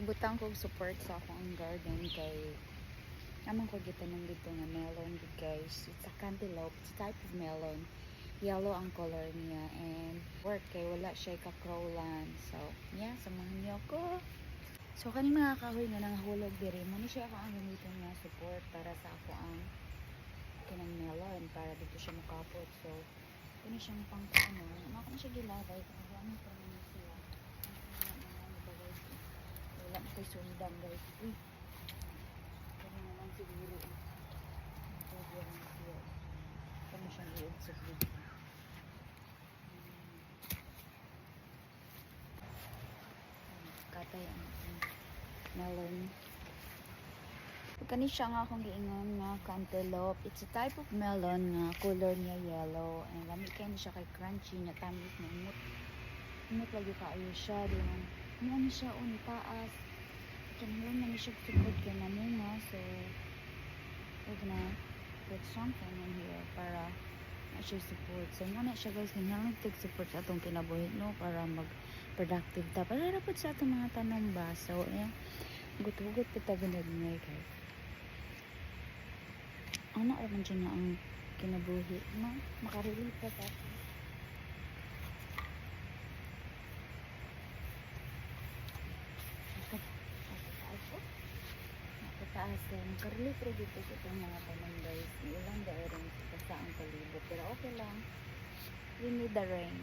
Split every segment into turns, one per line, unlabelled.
Nagbutang kog support sa akong garden kay naman ko gitanong dito nga melon guys. It's a cantaloupe, it's a type of melon. Yellow ang color niya and work kay wala siya ka-crowland. So, yeah, samahan niyo ako. So, kaning mga kahoy nga nangahulog diri, mo ni siya ako ang gamiton nga support para sa ako ang kinang melon para dito siya makapot. So, kini siyang pangkano. Ako na siya gilabay kung ano pa naman siya. Wala na kay sundan guys. Uy. Kaya naman siguro. Kaya naman siya. Kami siyang iod sa video. Katay ang melon. Kani siya nga akong giingon nga cantaloupe. It's a type of melon nga color niya yellow. And lami kayo siya kay crunchy na tamis na imot. Imot lagi kaayo siya. Ano siya ni taas. Kanilon na siya support kay namunga. So, we're gonna put something in here para siya support. So, muna siya guys, kailangan nag-support sa atong kinabuhi, no? Para mag-productive ta. Para rapod sa atong mga tanong ba. So, yeah. Gut-gut kita ginagmay guys. Ano naman dyan na ang kinabuhi? Makarelate pa sa akin. Nakataasan. Makarelate rin dito sa itong mga tanong guys. Ilang rin sa ang palibot. Pero okay lang. We need the rain.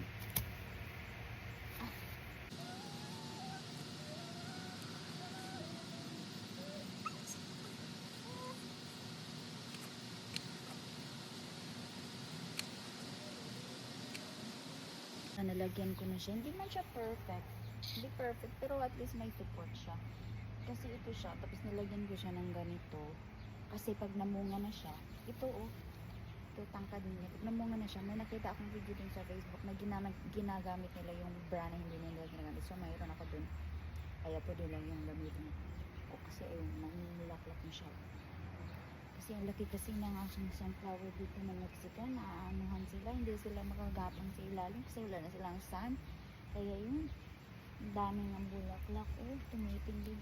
Nalagyan ko na siya. Hindi man siya perfect. Hindi perfect. Pero at least may support siya. Kasi ito siya. Tapos nilagyan ko siya ng ganito. Kasi pag namunga na siya. Ito oh. Ito tangkad niya. Pag namunga na siya. May nakita akong video din sa Facebook na ginagamit nila yung brand na hindi nila ginagamit. So mayroon ako dun. Kaya pwede lang yung gamitin ko. Kasi ayun. Namumulaklak na siya. Kasi ang laki kasi ng aking sunflower dito na Mexico, naaanuhan sila, hindi sila makagapang sa ilalim kasi wala na silang sun. Kaya yun, daming ang bulaklak, tumitindig.